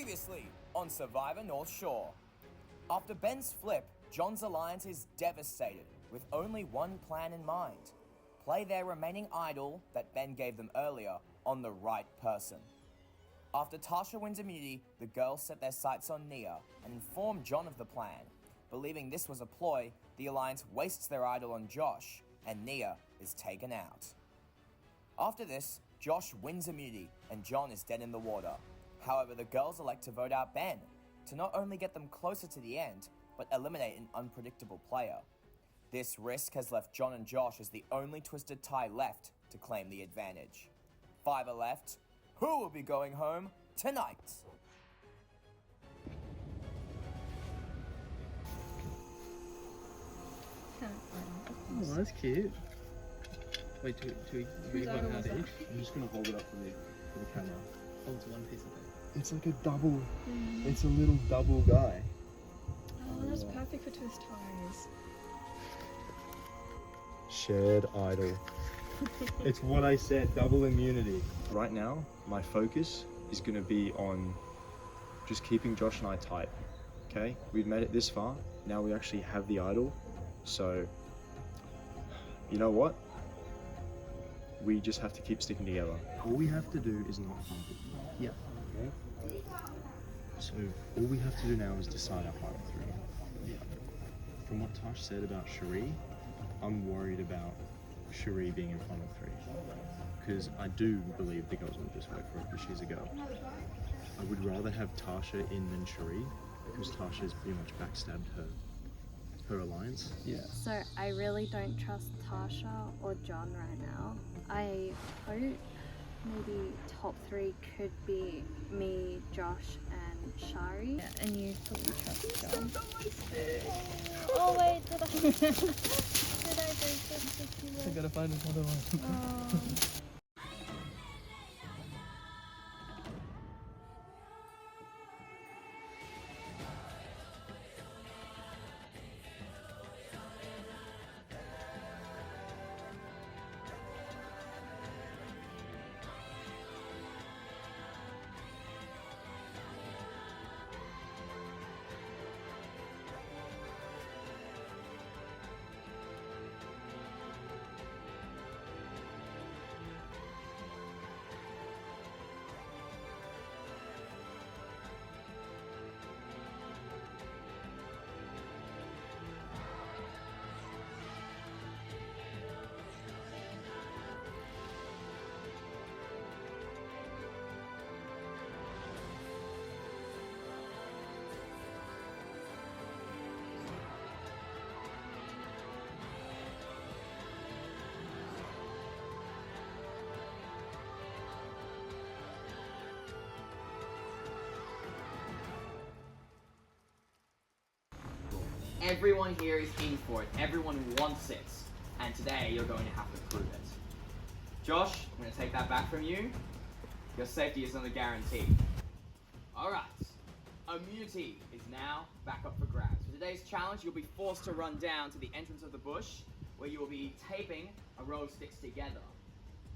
Previously on Survivor North Shore. After Ben's flip, John's alliance is devastated with only one plan in mind. Play their remaining idol that Ben gave them earlier on the right person. After Tasha wins immunity, the girls set their sights on Nia and inform John of the plan. Believing this was a ploy, the alliance wastes their idol on Josh and Nia is taken out. After this, Josh wins immunity and John is dead in the water. However, the girls elect to vote out Ben to not only get them closer to the end, but eliminate an unpredictable player. This risk has left John and Josh as the only twisted tie left to claim the advantage. 5 are left. Who will be going home tonight? Oh, that's cute. Wait, do we got out each? I'm just gonna hold it up for the camera. Holds one piece of it. It's like a double. It's a little double guy. Oh, that's perfect for twist ties. Shared idol. It's what I said, double immunity. Right now, my focus is gonna be on just keeping Josh and I tight. Okay? We've made it this far. Now we actually have the idol. So, you know what? We just have to keep sticking together. All we have to do is not fumble. Yeah. Okay? So all we have to do now is decide our final 3. Yeah. From what Tosh said about Cherie, I'm worried about Cherie being in final 3. Because I do believe the girls will just vote for her because she's a girl. I would rather have Tasha in than Cherie because Tasha's pretty much backstabbed her alliance. Yeah. So I really don't trust Tasha or John right now. I hope maybe top 3 could be me, Josh, and Shari. Yeah, and you fully trust John. Oh wait, did I break the sticky one? I gotta find another one. Oh. Everyone here is in for it. Everyone wants it. And today you're going to have to prove it. Josh, I'm going to take that back from you. Your safety is not a guarantee. Alright. Immunity is now back up for grabs. For today's challenge, you'll be forced to run down to the entrance of the bush, where you will be taping a row of sticks together.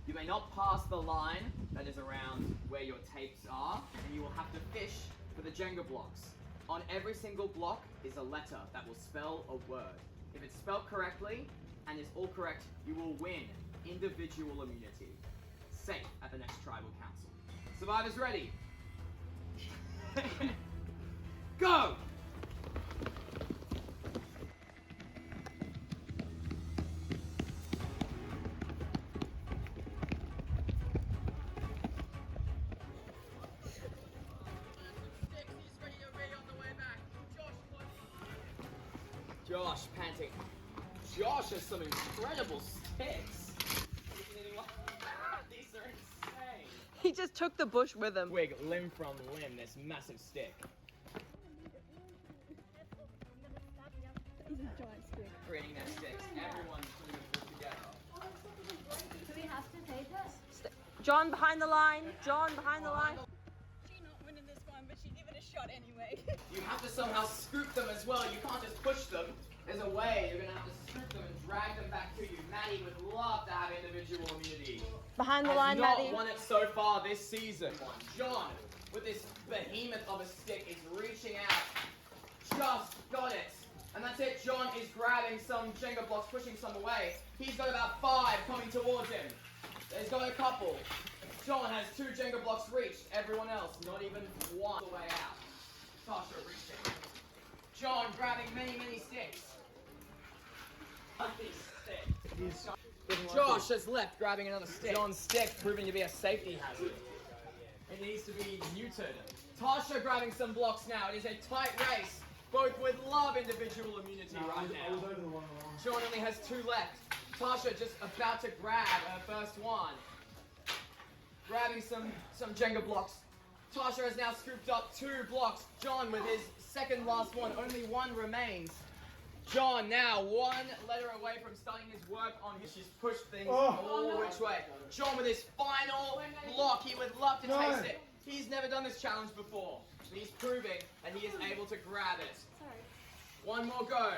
You may not pass the line that is around where your tapes are, and you will have to fish for the Jenga blocks. On every single block is a letter that will spell a word. If it's spelled correctly and is all correct, you will win individual immunity. Safe at the next tribal council. Survivors ready? Go! Josh, panting. Josh has some incredible sticks. These are insane. He just took the bush with him. Twig limb from limb, this massive stick. Creating their sticks. Everyone's putting them together. Do we have to tape it? John behind the line. John behind the line. She's not winning this one, but she give it a shot anyway. You have to somehow scoop them as well. You can't just push them. There's a way. You're going to have to scoop them and drag them back to you. Maddie would love to have individual immunity. Behind the Has line, not Maddie. won it so far this season. John, with this behemoth of a stick is reaching out. Just got it. And that's it. John is grabbing some Jenga blocks, pushing some away. He's got about 5 coming towards him. He's got a couple. John has 2 Jenga blocks reached. Everyone else, not even one way out. Tasha reaching. John grabbing many, many sticks. Josh has left, grabbing another stick. John's stick proving to be a safety hazard. It needs to be neutered. Tasha grabbing some blocks now. It is a tight race. Both with love individual immunity right now. John only has 2 left. Tasha just about to grab her first one. Grabbing some Jenga blocks. Tasha has now scooped up 2 blocks. John with his second last one. Only 1 remains. John now 1 letter away from starting his work on his. She's pushed things all which way. John with his final block. He would love to taste it. He's never done this challenge before. He's proving that he is able to grab it. One more go.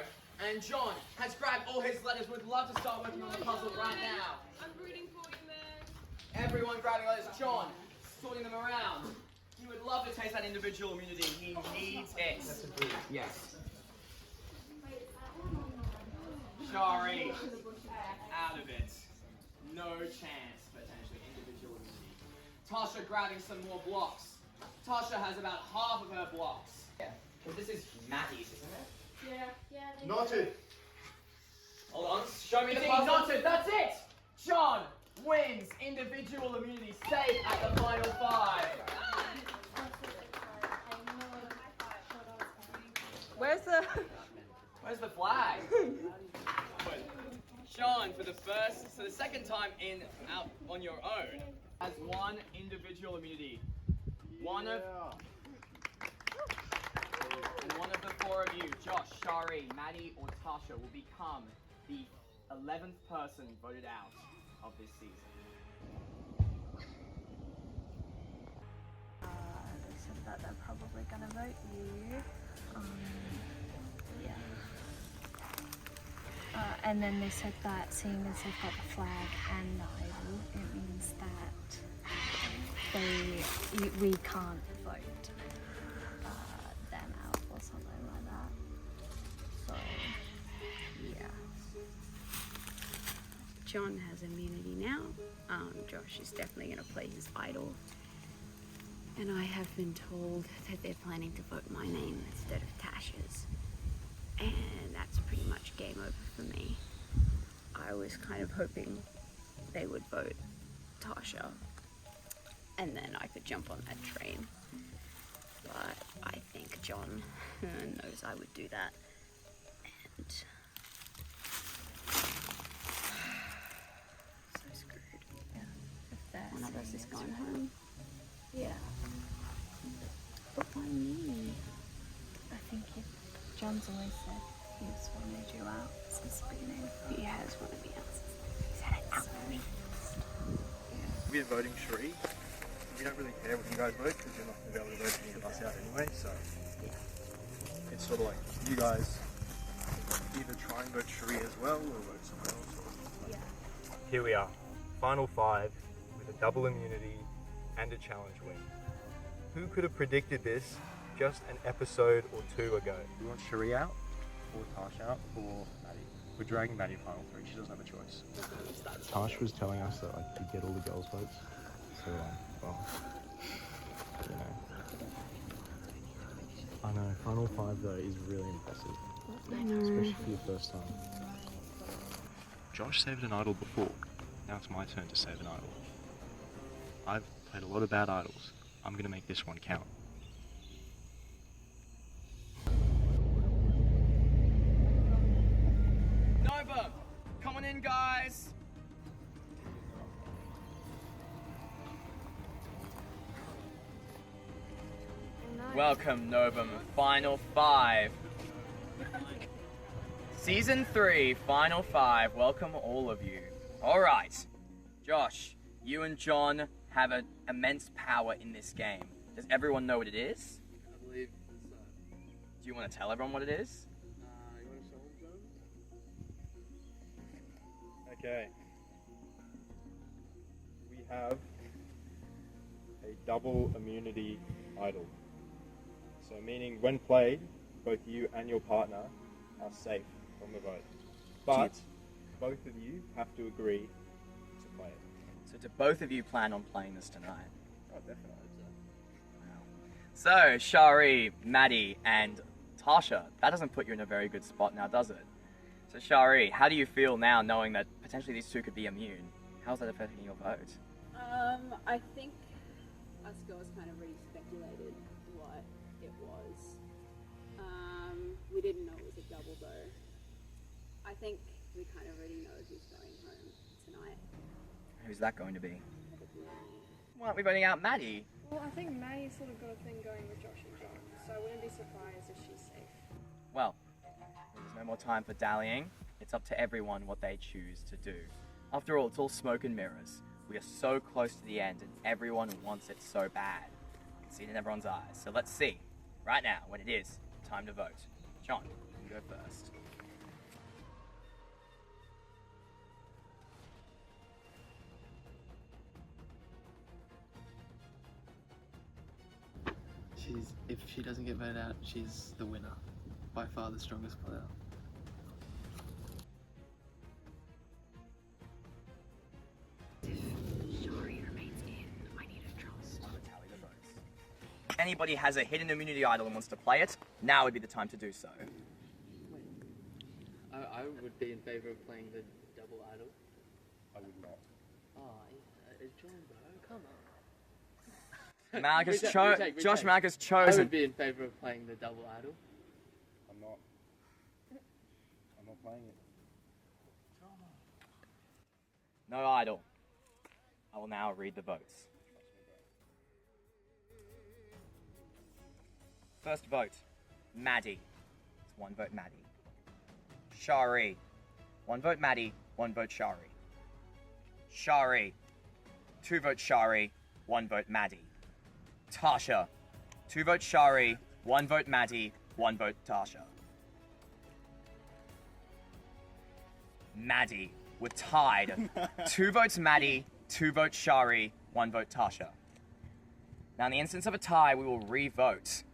And John has grabbed all his letters. Would love to start working on the puzzle right now. I'm rooting for you, man. Everyone grabbing letters. John sorting them around. He would love to taste that individual immunity. He needs it. Yes. Shari out of it. No chance, potentially, individual immunity. Tasha grabbing some more blocks. Tasha has about half of her blocks. Yeah, because this is Maddie's, isn't it? Yeah. Knotted. Hold on, show me the puzzle. Knotted, that's it! John wins individual immunity, safe at the final 5. Where's the flag? Sean, for the second time out on your own, has 1 individual immunity. One of the 4 of you, Josh, Shari, Maddie, or Tasha, will become the 11th person voted out of this season. They said that they're probably gonna vote you. Yeah. And then they said that seeing as they've got the flag and the idol, it means that we can't vote them out or something like that. So, yeah. John has immunity now. Josh is definitely going to play his idol. And I have been told that they're planning to vote my name instead of Tasha's. And that's pretty much game over for me. I was kind of hoping they would vote Tasha. And then I could jump on that train. But I think John knows I would do that. And so screwed. Yeah. One of us is going home. Yeah. But why me? I think John's always said he's wanted you out since the beginning. He has wanted me out. He's had it out for me. We're voting Sheree. We don't really care what you guys vote because you're not going to be able to vote any of us out anyway, so it's sort of like you guys either try and vote Sheree as well or vote someone else. Yeah. Here we are, final 5 with a double immunity and a challenge win. Who could have predicted this just an episode or 2 ago? We want Sheree out, or Tash out, or Maddie. We're dragging Maddie final 3, she doesn't have a choice. Tash was telling us that like you'd get all the girls' votes, so well, you know. I know, final 5 though is really impressive. I know. Especially for your first time. Josh saved an idol before. Now it's my turn to save an idol. I've played a lot of bad idols. I'm gonna make this one count. Nova, come on in, guys. Welcome, Novum. Final 5. Season 3, Final 5. Welcome, all of you. All right, Josh, you and John have an immense power in this game. Does everyone know what it is? I believe it's Do you want to tell everyone what it is? you want to show them, John? Okay. We have a double immunity idle. So meaning when played, both you and your partner are safe from the vote. But both of you have to agree to play it. So do both of you plan on playing this tonight? Oh, definitely. So, Shari, Maddie, and Tasha, that doesn't put you in a very good spot now, does it? So, Shari, how do you feel now knowing that potentially these two could be immune? How's that affecting your vote? I think us girls kind of already speculated what it was. We didn't know it was a double though. I think we kind of already know who's going home tonight. Who's that going to be? Why aren't we voting out Maddie? Well, I think Maddie's sort of got a thing going with Josh and John, so I wouldn't be surprised if she's safe. Well, there's no more time for dallying. It's up to everyone what they choose to do. After all, it's all smoke and mirrors. We are so close to the end and everyone wants it so bad. You can see it in everyone's eyes. So let's see, right now, when it is time to vote. John, you can go first. If she doesn't get voted out, she's the winner. By far the strongest player. Shari remains in. I need a trust. Tally the votes. If anybody has a hidden immunity idol and wants to play it, now would be the time to do so. I would be in favour of playing the double idol. I would not. Oh, John, bro, come on. Josh Mack has I chosen. would be in favour of playing the double idol. I'm not. I'm not playing it. No idol. I will now read the votes. First vote, Maddie. It's one vote Maddie. Shari. One vote Maddie, one vote Shari. Shari. Two votes Shari, one vote Maddie. Tasha. Two votes Shari, one vote Maddie, one vote Tasha. Maddie. We're tied. Two votes Maddie, two votes Shari, one vote Tasha. Now in the instance of a tie, we will re-vote.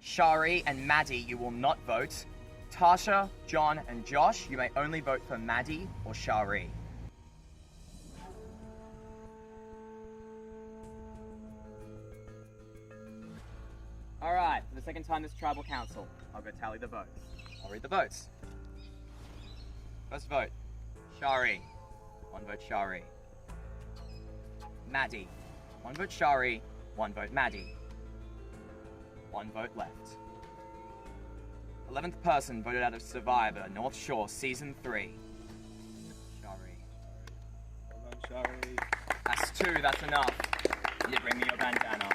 Shari and Maddie, you will not vote. Tasha, John, and Josh, you may only vote for Maddie or Shari. Alright, for the second time this tribal council, I'll go tally the votes. I'll read the votes. First vote, Shari. One vote Shari. Maddie. One vote Shari, one vote Maddie. One vote left. 11th person voted out of Survivor, North Shore, Season 3. Shari. Well done, Shari. That's two, that's enough. You did bring me your bandana.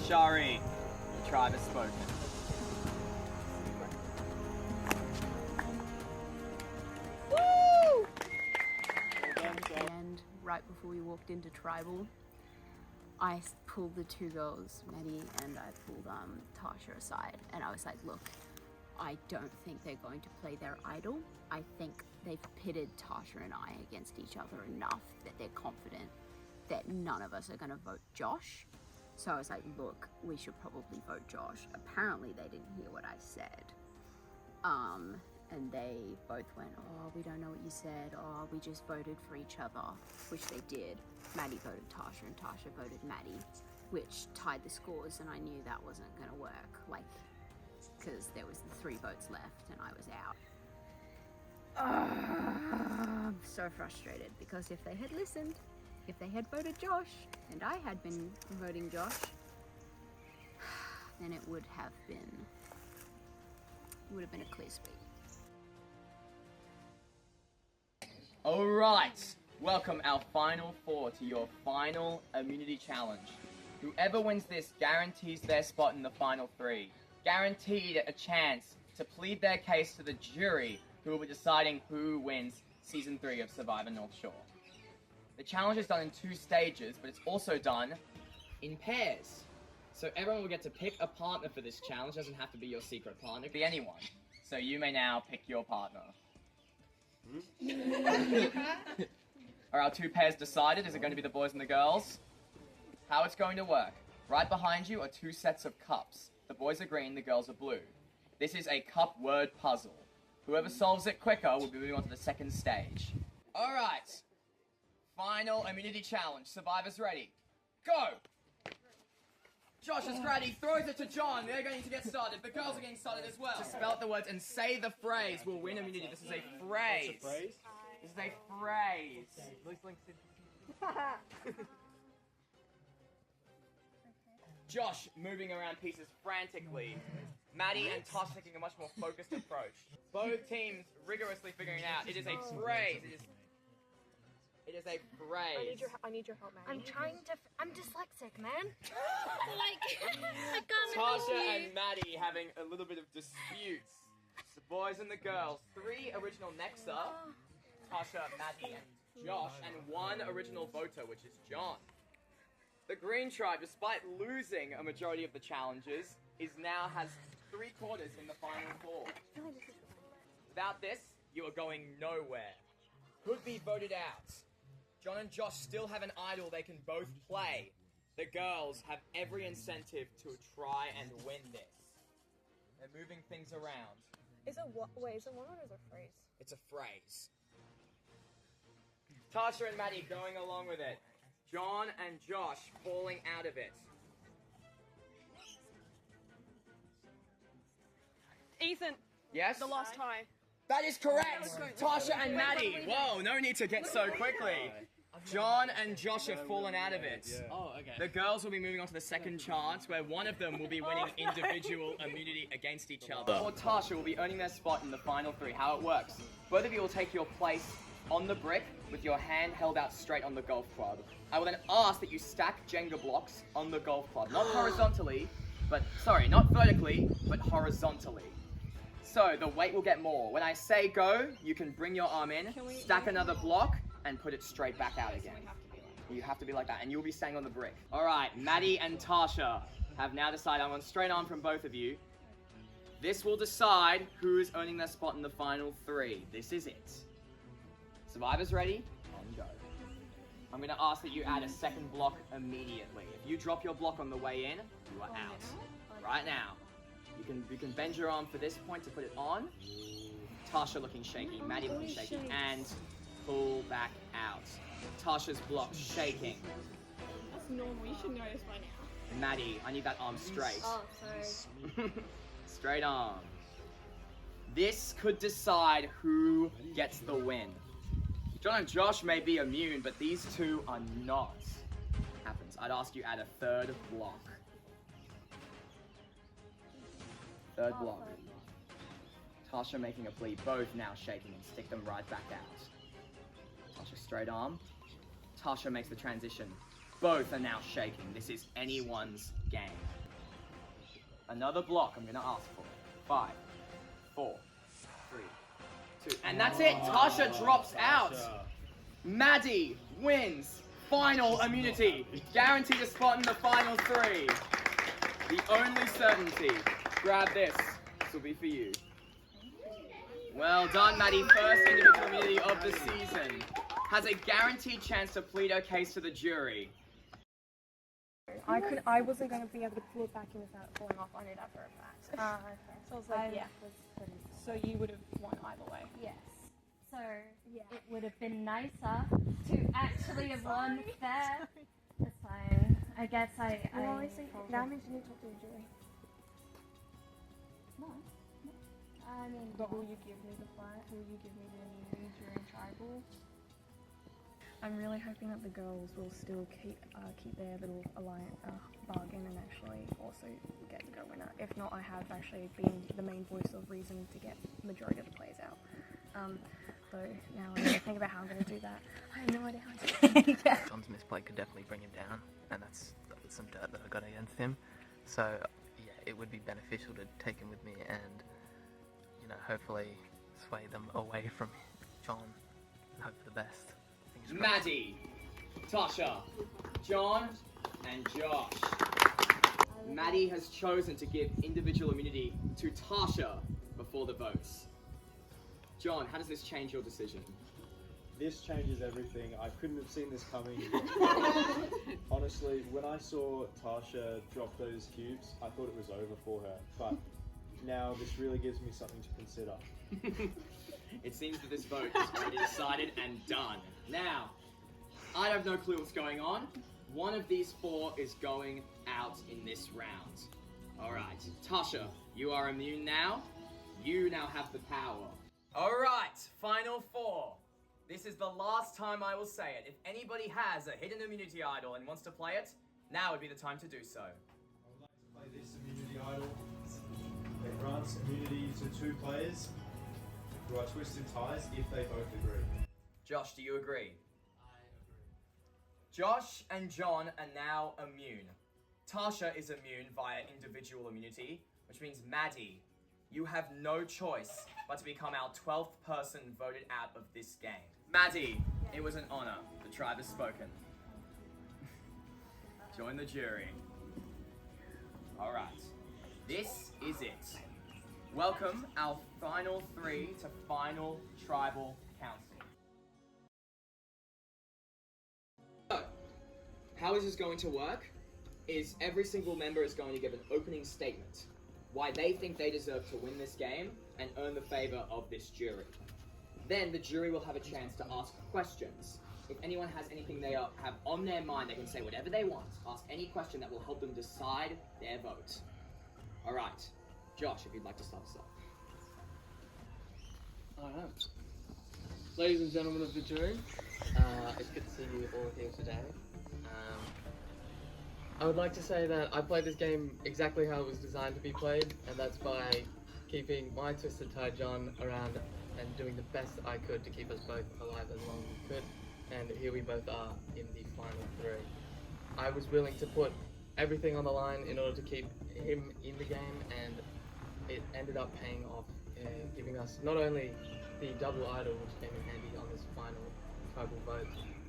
Shari, the tribe has spoken. And right before we walked into tribal, I pulled the two girls, Maddie and I pulled Tasha aside, and I was like, look, I don't think they're going to play their idol. I think they've pitted Tasha and I against each other enough that they're confident that none of us are going to vote Josh. So I was like, look, we should probably vote Josh. Apparently they didn't hear what I said. And they both went, oh, we don't know what you said. Oh, we just voted for each other, which they did. Maddie voted Tasha and Tasha voted Maddie, which tied the scores, and I knew that wasn't going to work, like, because there was the 3 votes left and I was out. I'm so frustrated, because if they had listened, if they had voted Josh, and I had been voting Josh, then it would have been a clear sweep. Alright, welcome our final 4 to your final immunity challenge. Whoever wins this guarantees their spot in the final 3. Guaranteed a chance to plead their case to the jury who will be deciding who wins Season 3 of Survivor North Shore. The challenge is done in 2 stages, but it's also done in pairs. So everyone will get to pick a partner for this challenge. It doesn't have to be your secret partner, it can be anyone. So you may now pick your partner. Are our two pairs decided? Is it going to be the boys and the girls? How it's going to work. Right behind you are two sets of cups. The boys are green, the girls are blue. This is a cup word puzzle. Whoever solves it quicker will be moving on to the second stage. Alright. Final immunity challenge. Survivors ready. Go! Josh is ready, throws it to John. They're going to get started. The girls are getting started as well. To spell out the words and say the phrase will win immunity. This is a phrase. What's a phrase? This is a phrase. Josh moving around pieces frantically. Maddie and Tosh taking a much more focused approach. Both teams rigorously figuring it out. It is a phrase. It is a phrase. I need your help, Maddie. I'm dyslexic, man. I can't Tasha and Maddie having a little bit of disputes. The boys and the girls. 3 original Nexa. Tasha, Maddie, and Josh. And 1 original voter, which is John. The Green Tribe, despite losing a majority of the challenges, now has 3/4 in the final 4. Without this, you are going nowhere. Could be voted out. John and Josh still have an idol they can both play. The girls have every incentive to try and win this. They're moving things around. Is it what? Wait, is it one word or is it a phrase? It's a phrase. Tasha and Maddie going along with it. John and Josh falling out of it. Ethan. Yes? The last tie. That is correct! Tasha and Maddie! Whoa, no need to get so quickly. John and Josh have fallen out of it. Oh, okay. The girls will be moving on to the second chance, where one of them will be winning individual immunity against each other. Or Tasha will be earning their spot in the final 3. How it works. Both of you will take your place on the brick with your hand held out straight on the golf club. I will then ask that you stack Jenga blocks on the golf club. Not horizontally, not vertically, but horizontally. So the weight will get more. When I say go, you can bring your arm in, stack another block, and put it straight back out again. You have to be like that, and you'll be standing on the brick. All right, Maddie and Tasha have now decided. I'm on straight arm from both of you. This will decide who is earning their spot in the final 3. This is it. Survivors ready? And go. I'm going to ask that you add a second block immediately. If you drop your block on the way in, you are out. Right now. You can bend your arm for this point to put it on. Tasha looking shaky, Maddie looking shaky, and pull back out. Tasha's block shaking. That's normal. You should know this by now. Maddie, I need that arm straight. Oh, sorry. Straight arm. This could decide who gets the win. John and Josh may be immune, but these two are not. Happens. I'd ask you add a 3rd block. 3rd block. Tasha making a plea, both now shaking, and stick them right back out. Tasha straight arm. Tasha makes the transition. Both are now shaking. This is anyone's game. Another block I'm gonna ask for. 5, 4, 3, 2, and that's it! Tasha drops out! Maddie wins final immunity. Guaranteed a spot in the final 3. The only certainty. Grab this. This will be for you. Well done, Maddie. First individual immunity of the season. Has a guaranteed chance to plead her case to the jury. I wasn't going to be able to pull it back in without falling off. I knew that for a fact. Okay. So I was like, yeah. So you would have won either way. Yes. So it would have been nicer to actually have won fair. It's fine. I guess I think that means you need to talk to the jury. No. I mean, But will you give me the fight? Will you give me the immunity during tribal? I'm really hoping that the girls will still keep their little alliance bargain and actually also get the go winner. If not, I have actually been the main voice of reason to get the majority of the players out. So now I need to think about how I'm going to do that. I have no idea how to do it. Yeah. John's misplay could definitely bring him down, and that's some dirt that I got against him. So yeah, it would be beneficial to take him with me and, you know, hopefully sway them away from John and hope for the best. Maddie, Tasha, John, and Josh. Maddie has chosen to give individual immunity to Tasha before the votes. John, how does this change your decision? this changes everything. I couldn't have seen this coming. Honestly, when I saw Tasha drop those cubes, I thought it was over for her. But now this really gives me something to consider. It seems that this vote is already decided and done. Now, I have no clue what's going on. One of these four is going out in this round. Alright, Tasha, you are immune now. You now have the power. Alright, final four. This is the last time I will say it. If anybody has a hidden immunity idol and wants to play it, now would be the time to do so. I would like to play this immunity idol. It grants immunity to 2 players who are twisted ties if they both agree. Josh, do you agree? I agree. Josh and John are now immune. Tasha is immune via individual immunity, which means Maddie, you have no choice but to become our 12th person voted out of this game. Maddie, it was an honor. The tribe has spoken. Join the jury. Alright, this is it. Welcome our final 3 to final tribal council. So, how is this going to work? Is every single member is going to give an opening statement why they think they deserve to win this game and earn the favor of this jury. Then the jury will have a chance to ask questions. If anyone has anything they have on their mind, they can say whatever they want. Ask any question that will help them decide their vote. Alright, Josh, if you'd like to start us off. Alright. Ladies and gentlemen of the jury, it's good to see you all here today. I would like to say that I played this game exactly how it was designed to be played, and that's by keeping my Twisted Tie John around and doing the best I could to keep us both alive as long as we could, and here we both are in the final 3. I was willing to put everything on the line in order to keep him in the game, and it ended up paying off, giving us not only the double idol, which came in handy on this final tribal vote,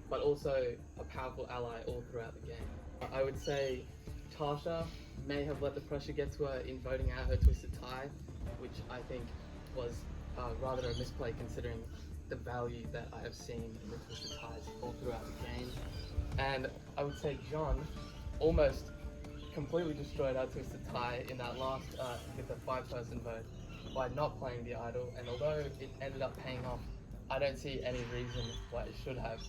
but also a powerful ally all throughout the game. I would say Tasha may have let the pressure get to her in voting out her Twisted Tie, which I think was rather a misplay considering the value that I have seen in the Twisted Ties all throughout the game. And I would say John almost completely destroyed our Twisted Tie in that last, with the 5-person vote by not playing the idol, and although it ended up paying off, I don't see any reason why it should have,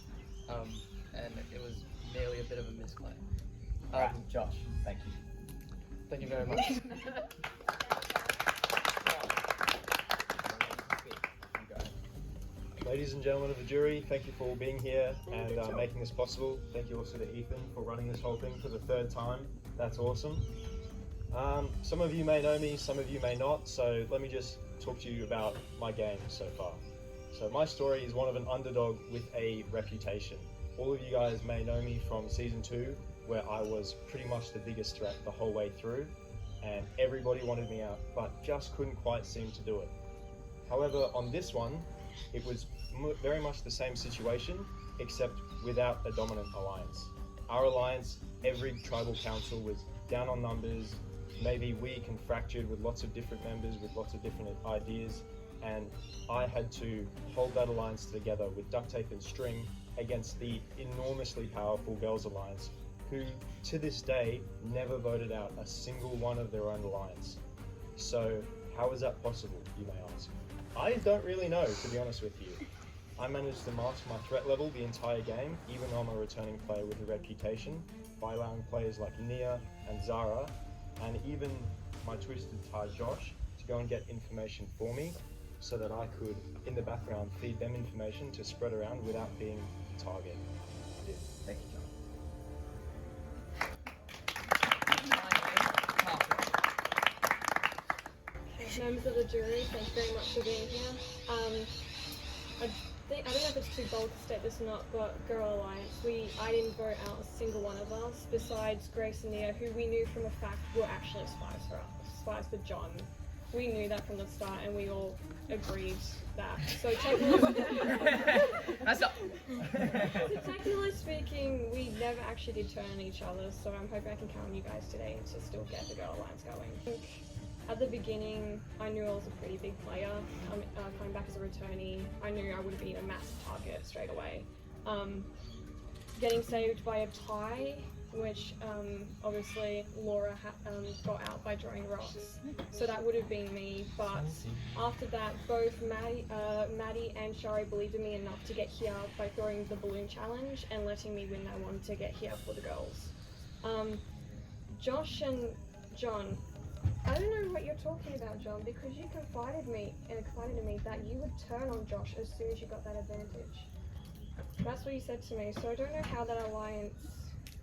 and it was merely a bit of a misplay. Alright, Josh, thank you. Thank you very much. Ladies and gentlemen of the jury, thank you for all being here and making this possible. Thank you also to Ethan for running this whole thing for the 3rd time. That's awesome. Some of you may know me, some of you may not, so let me just talk to you about my game so far. So my story is one of an underdog with a reputation. All of you guys may know me from Season 2, where I was pretty much the biggest threat the whole way through, and everybody wanted me out, but just couldn't quite seem to do it. However, on this one, it was very much the same situation, except without a dominant alliance. Our alliance, every tribal council was down on numbers, maybe weak and fractured with lots of different members with lots of different ideas, and I had to hold that alliance together with duct tape and string against the enormously powerful Girls Alliance, who to this day never voted out a single one of their own alliance. So how is that possible, you may ask? I don't really know, to be honest with you. I managed to mask my threat level the entire game, even though I'm a returning player with a reputation, by allowing players like Nia and Zara, and even my Twisted Tie Josh, to go and get information for me, so that I could, in the background, feed them information to spread around without being a target. I did. Thank you, John. Members of the jury, thank you very much for being here. I don't know if it's too bold to state this or not, but Girl Alliance, I didn't vote out a single one of us, besides Grace and Nia, who we knew from a fact were actually spies for John. We knew that from the start, and we all agreed that. So technically speaking, we never actually did turn on each other, so I'm hoping I can count on you guys today to still get the Girl Alliance going. At the beginning, I knew I was a pretty big player. Coming back as a returnee, I knew I would be a massive target straight away. Getting saved by a tie, which obviously Laura got out by throwing rocks, so that would have been me. But after that, both Maddie and Shari believed in me enough to get here by throwing the balloon challenge and letting me win that one to get here for the girls. Josh and John, I don't know what you're talking about, John, because you confided in me that you would turn on Josh as soon as you got that advantage. That's what you said to me, so I don't know how that alliance,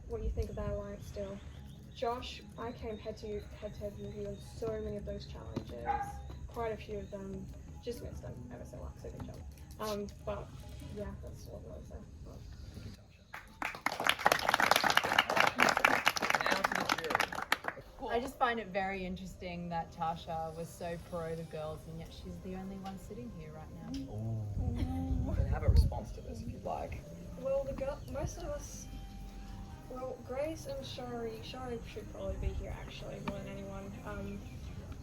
what you think of that alliance still. Josh, I came head to head with you in so many of those challenges. Quite a few of them. Just missed them ever so much, so good job. But yeah, that's what I was saying. Now to the jury. I just find it very interesting that Tasha was so pro the girls, and yet she's the only one sitting here right now. You can have a response to this if you'd like. Well, most of us, well, Grace and Shari should probably be here actually more than anyone.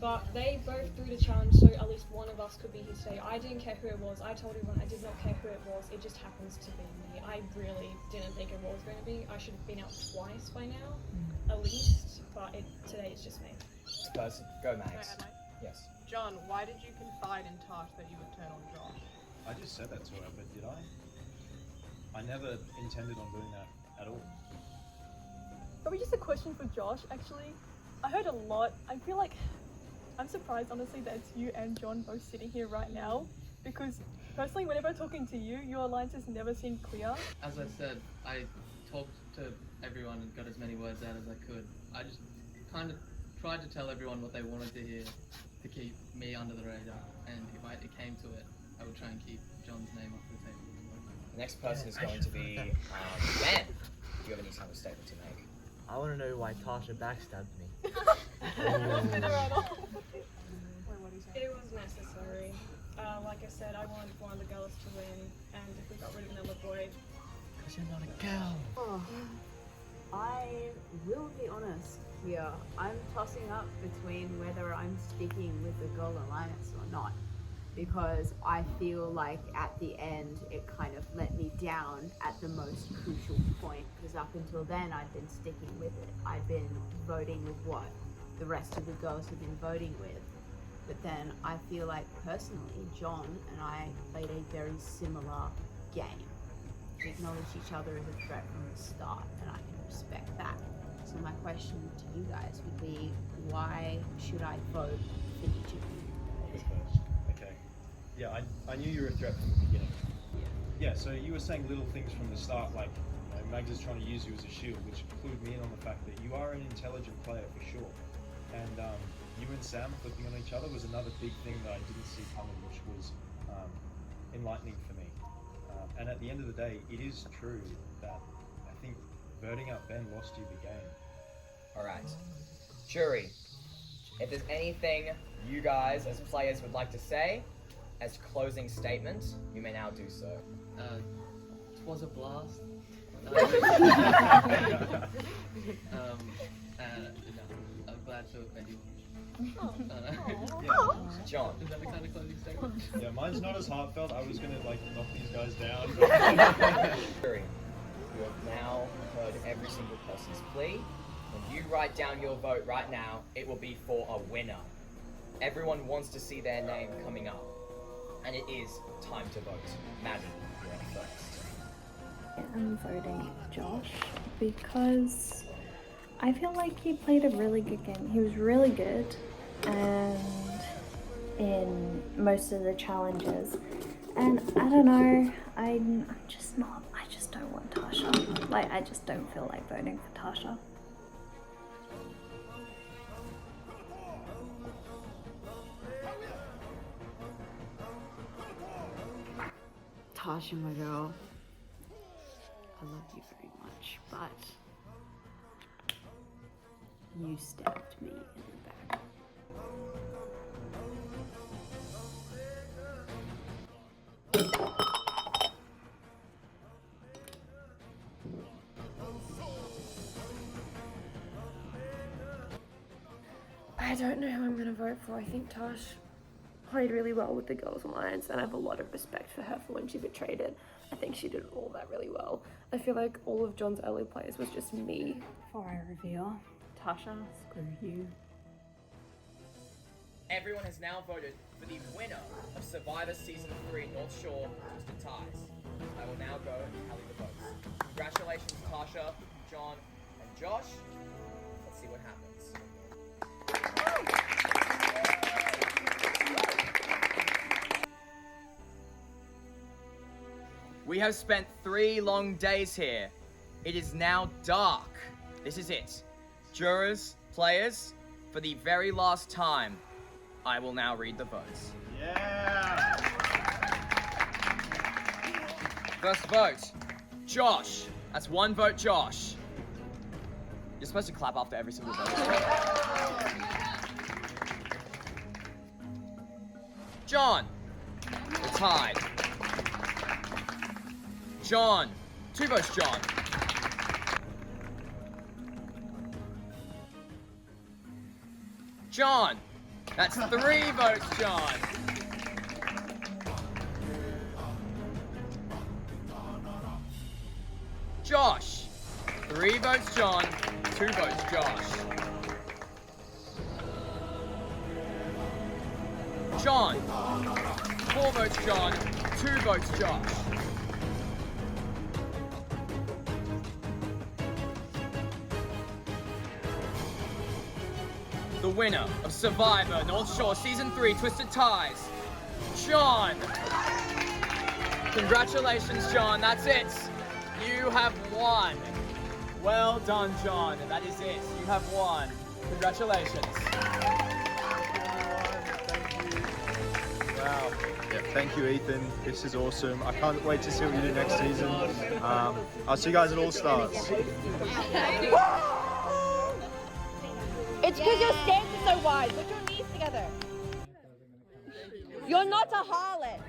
But they both threw the challenge, so at least one of us could be here today. I didn't care who it was. I told everyone I did not care who it was. It just happens to be me. I really didn't think it was going to be. I should have been out twice by now, at least. But today it's just me. Person, go Max. Yes. John, why did you confide in Tash that you would turn on Josh? I just said that to her, but did I? I never intended on doing that at all. Probably just a question for Josh, actually. I heard a lot. I feel like I'm surprised, honestly, that it's you and John both sitting here right now, because personally, whenever talking to you, your alliances never seem clear. As I said, I talked to everyone and got as many words out as I could. I just kind of tried to tell everyone what they wanted to hear to keep me under the radar, and if it came to it, I would try and keep John's name off the table. The next person is going to be Ben. Do you have any kind of statement to make? I want to know why Tasha backstabbed me. It was necessary. Like I said, I wanted one of the girls to win, and if we got rid of another boy... Because you're not a girl. Oh, I will be honest here. I'm tossing up between whether I'm sticking with the Girl Alliance or not. Because I feel like at the end it kind of let me down at the most crucial point, because up until then I'd been sticking with it. I'd been voting with what the rest of the girls have been voting with. But then I feel like personally John and I played a very similar game. We acknowledged each other as a threat from the start, and I can respect that. So my question to you guys would be, why should I vote for each of you? Okay. Yeah, I knew you were a threat from the beginning. Yeah, so you were saying little things from the start, like, you know, Mags is trying to use you as a shield, which clued me in on the fact that you are an intelligent player for sure. And you and Sam flipping on each other was another big thing that I didn't see coming, which was enlightening for me. And at the end of the day, it is true that I think voting out Ben lost you the game. Alright. Jury, if there's anything you guys as players would like to say as closing statements, you may now do so. Twas a blast. I'm glad to have met you. Yeah. John. Is that the kind of closing statement? Yeah, mine's not as heartfelt. I was gonna like knock these guys down. Jury, you have now heard every single person's plea. When you write down your vote right now, it will be for a winner. Everyone wants to see their name coming up. And it is time to vote. Maddie, you're up first. I'm voting Josh because I feel like he played a really good game. He was really good, and in most of the challenges. And I don't know, I'm just not, I just don't want Tasha. Like, I just don't feel like voting for Tasha. Tasha, my girl, I love you very much, but you stabbed me in the back. I I don't know who I'm going to vote for. I think Tosh played really well with the Girls Alliance, and I have a lot of respect for her for when she betrayed it. I think she did all that really well. I feel like all of John's early plays was just me. Before I reveal, Tasha, screw you. Everyone has now voted for the winner of Survivor Season 3 North Shore Twisted Ties. I will now go and tally the votes. Congratulations, Tasha, John, and Josh. Let's see what happens. We have spent 3 long days here. It is now dark. This is it. Jurors, players, for the very last time, I will now read the votes. Yeah! First vote, Josh. That's 1 vote, Josh. You're supposed to clap after every single vote. John. We're tied. John. 2 votes, John. John. That's 3 votes, John. Josh. 3 votes, John. 2 votes, Josh. John. 4 votes, John. 2 votes, Josh. The winner of Survivor North Shore Season 3 Twisted Ties, John. Congratulations, John. That's it. You have won. Well done, John. That is it. You have won. Congratulations. Wow. Yeah, thank you, Ethan. This is awesome. I can't wait to see what you do next season. I'll see you guys at All Stars. It's because your stance is so wide. Put your knees together. You're not a harlot.